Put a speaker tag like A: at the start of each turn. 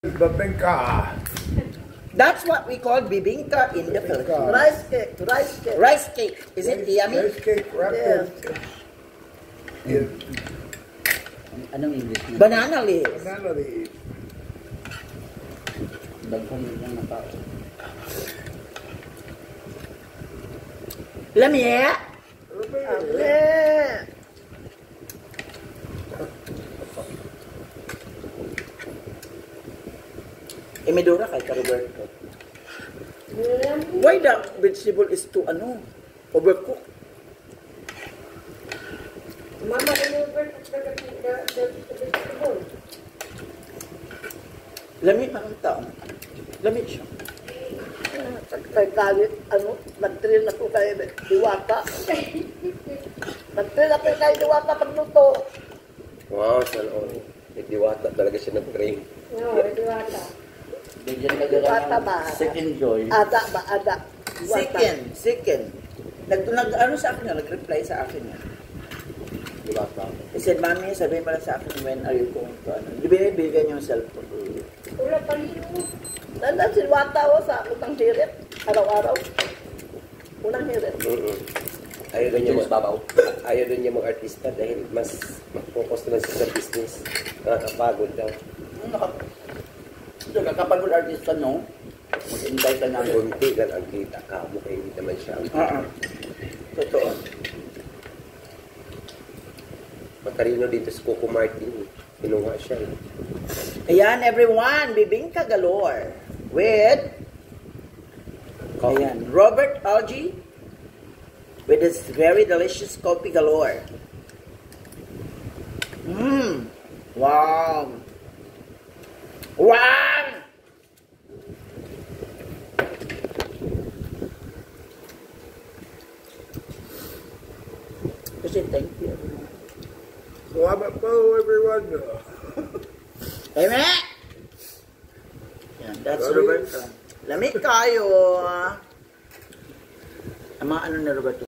A: Bibingka.
B: That's what we call bibingka in the Philippines.
C: Rice cake, rice cake.
B: Rice cake. Is it yummy?
A: Rice cake wrapped in
D: Anong English na?
B: Banana leaves.
A: banana leaf.
D: Bagong lang na pa.
B: Lamie.
C: Ame.
B: Emidura kay Roberto. Why the vegetable is too overcooked?
C: Mama, vegetable.
B: Lami ang taon. Lami siya.
C: Kay kalit, nag-train ako kay Diwata. Nag-train ako kay Diwata pagluto.
E: Wow, sana all. May Diwata talaga siya nag-train.
C: No, Diwata.
D: Bigyan ka
C: Diwata ba?
D: second joy.
C: Ada ba, ada. Diwata.
B: Second. Sa akin na, nag-reply sa akin na.
D: Diwata.
B: He said, Mami, sabihin pala sa akin, when are you going to Di ba bigyan yung cellphone?
C: Wala pa rin. Nandang si Diwata o sa unang hirit. Araw-araw. Unang hirit.
E: Ayaw doon niya ayaw doon niya mag-artista dahil mas mag-focus naman siya sa business. Nakakapagod daw.
D: Kakapagod artista, no? Mag-invite ka namin.
E: Kunti lang ang kita ka mo kaya hindi naman siya.
B: Totoo.
E: Matalino dito si Coco Martin. Kinuha siya.
B: Ayan, everyone, bibingka galore with ayan, Robert Algie with his very delicious coffee galore. Wow. Wow. Kasi thank you.
A: Salamat po everyone.
B: Amen. Yan, that's
A: Sorry.
B: Roberto. Lamig kayo. Ang mga ano na Roberto.